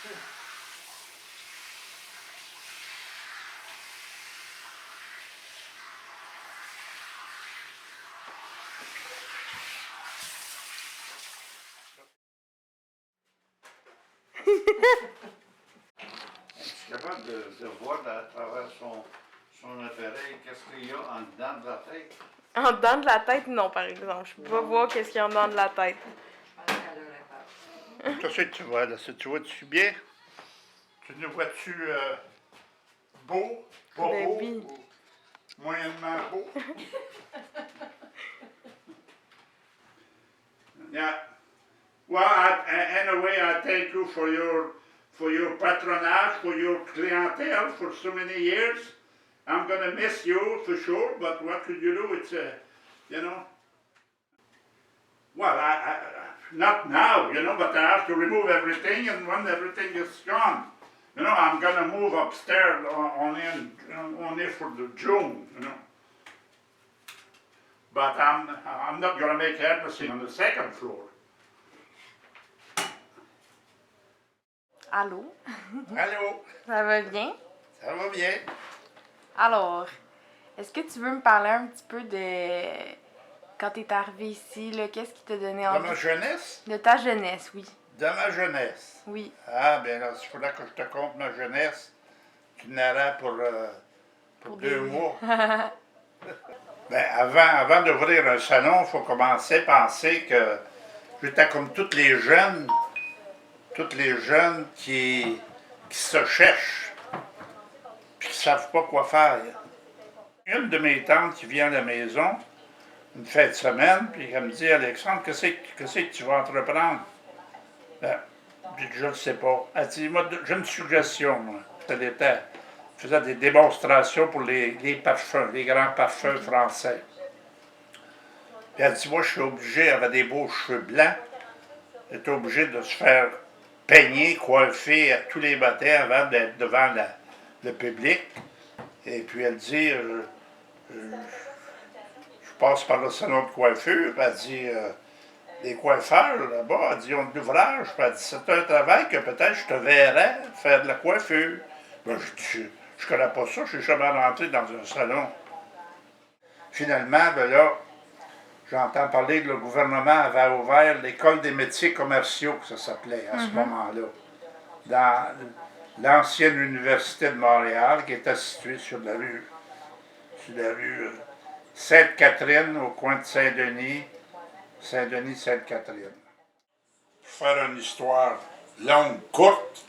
Je suis capable de voir à travers son appareil qu'est-ce qu'il y a en dedans de la tête. En dedans de la tête, non, par exemple. Je peux pas voir qu'est-ce qu'il y a en dedans de la tête. Qu'est-ce que tu vois là? Tu vois-tu bien? Tu nous vois-tu beau? Pas Ben beau? oui. Ou moyennement beau? Yeah. Well, anyway, I thank you for your patronage, for your clientele for so many years. I'm gonna miss you for sure, but what could you do? It's you know. Well, not now, but I have to remove everything, and when everything is gone, I'm gonna move upstairs only for the June, But I'm not gonna make everything on the second floor. Allô? Allô? Ça va bien? Ça va bien? Alors, est-ce que tu veux me parler un petit peu de quand t'es arrivé ici, là, qu'est-ce qui t'a donné envie? De ma jeunesse? De ta jeunesse, oui. De ma jeunesse? Oui. Ah, bien là, s'il faudrait que je te conte ma jeunesse, tu n'auras pour 2 mois. Ben, avant d'ouvrir un salon, il faut commencer à penser que j'étais comme tous les jeunes qui se cherchent, puis qui ne savent pas quoi faire. Une de mes tantes qui vient à la maison, une fin de semaine, puis elle me dit, Alexandre, qu'est-ce que tu vas entreprendre? Ben, je ne sais pas. Elle dit, moi, j'ai une suggestion, moi. Elle faisait des démonstrations pour les parfums, les grands parfums français. Puis elle dit, moi, je suis obligé, elle avait des beaux cheveux blancs, elle était obligée de se faire peigner, coiffer à tous les matins avant d'être devant le public. Et puis elle dit, je passe par le salon de coiffure, puis elle dit, les coiffeurs là-bas, elle dit, ont de l'ouvrage, puis elle dit, c'est un travail que peut-être je te verrais faire de la coiffure. Ben, je dis, je connais pas ça, je suis jamais rentré dans un salon. Finalement, ben là, j'entends parler que le gouvernement avait ouvert l'école des métiers commerciaux, que ça s'appelait à ce moment-là, dans l'ancienne université de Montréal, qui était située sur la rue Sainte-Catherine, au coin de Saint-Denis, Saint-Denis-Sainte-Catherine. Pour faire une histoire longue, courte,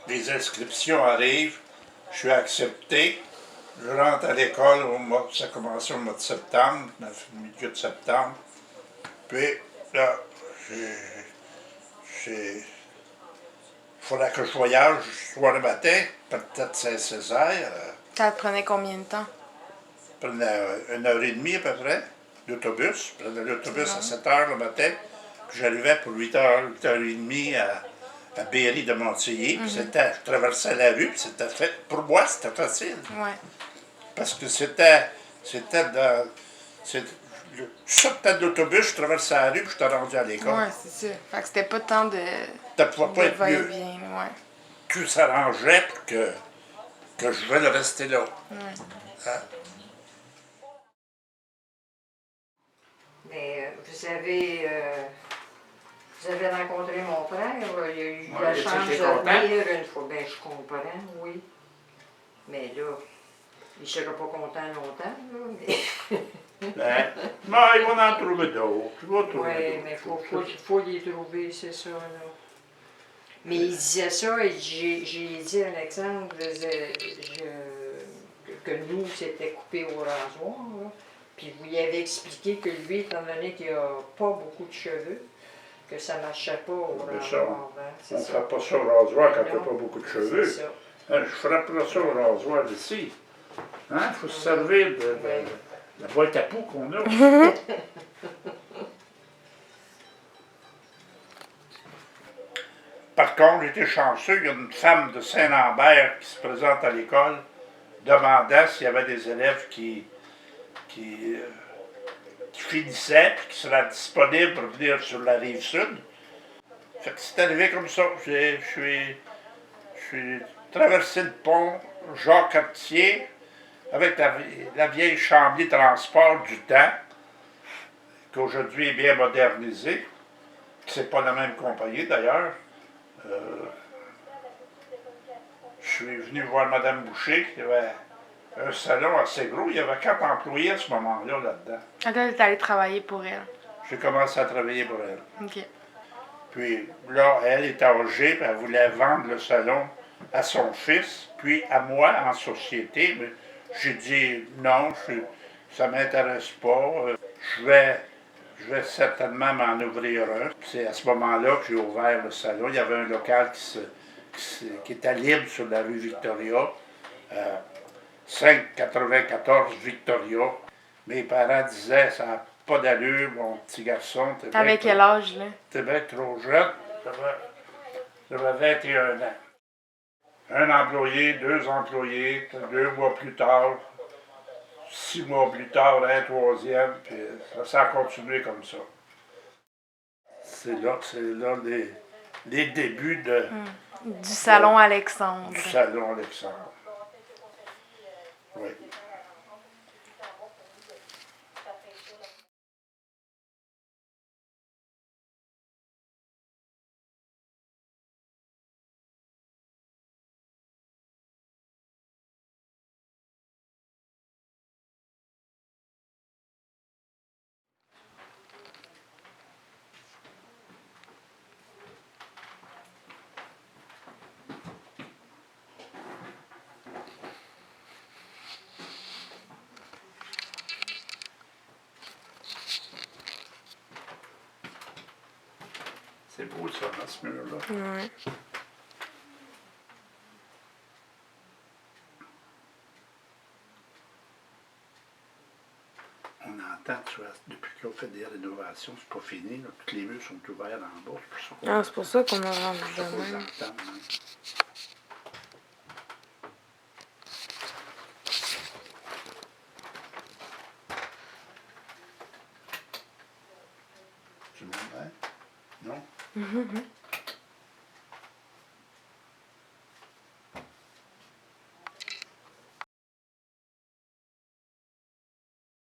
les inscriptions arrivent, je suis accepté, je rentre à l'école, ça a commencé au mois de septembre, milieu de septembre, puis là, il faudrait que je voyage soir le matin, peut-être Saint-Césaire. Ça te prenait combien de temps? Ça prenait 1h30 à peu près, d'autobus. Je prenais l'autobus à 7h le matin, puis j'arrivais pour 8h30 à Berry de Montilly. Puis je traversais la rue, puis c'était fait. Pour moi, c'était facile. Ouais. Parce que c'était dans. Je sortais de l'autobus, je traversais la rue, puis je t'ai rendu à l'école. Ouais, c'est ça. Fait que c'était pas tant de. Ça pouvait pas être mieux. Bien, ouais. Tout s'arrangeait pour que je veuille rester là. Ouais. Hein? Mais vous avez rencontré mon frère, il a eu Ouais, la chance de content? venir une fois. Ben, je comprends, oui. Mais là, il ne sera pas content longtemps, là, mais... Ben, il va en trouver d'autres. Oui, mais il faut les trouver, c'est ça, là. Mais il disait ça, et j'ai dit à Alexandre que nous, c'était coupé au rasoir, là. Puis vous lui avez expliqué que lui, étant donné qu'il n'a pas beaucoup de cheveux, que ça ne marchait pas au rasoir. On ne fait pas ça au rasoir quand tu n'as pas beaucoup de cheveux. C'est ça. Je ne ferais pas ça au rasoir ici. Il faut se servir de la boîte à poux qu'on a. Par contre, j'étais chanceux, il y a une femme de Saint-Lambert qui se présente à l'école, demandant s'il y avait des élèves qui qui finissait puis qui sera disponible pour venir sur la rive sud. Fait que c'est arrivé comme ça. Je suis traversé le pont Jacques-Cartier avec la vieille Chambly Transport du temps, qu'aujourd'hui est bien modernisée. C'est pas la même compagnie d'ailleurs. Je suis venu voir Mme Boucher, qui avait un salon assez gros. Il y avait 4 employés à ce moment-là là-dedans. Quand tu es allé travailler pour elle. J'ai commencé à travailler pour elle. OK. Puis là, elle est âgée, puis elle voulait vendre le salon à son fils, puis à moi en société. Mais j'ai dit non, ça ne m'intéresse pas. Je vais certainement m'en ouvrir un. C'est à ce moment-là que j'ai ouvert le salon. Il y avait un local qui était libre sur la rue Victoria, 594 Victoria. Mes parents disaient, ça n'a pas d'allure, mon petit garçon. T'avais quel âge, là? T'es bien trop jeune. J'avais 21 ans. Un employé, 2 employés, 2 mois plus tard, 6 mois plus tard, un troisième, puis ça a continué comme ça. C'est là les débuts Du salon Alexandre. du salon Alexandre. Oui. C'est beau ça, dans ce mur-là. Ouais. On entend, tu vois, depuis qu'on fait des rénovations, c'est pas fini, là. Tous les murs sont ouverts en bas. Ah, c'est pour ça qu'on a rendu ça de qu'on même. entend, hein. Tu m'entends? Non?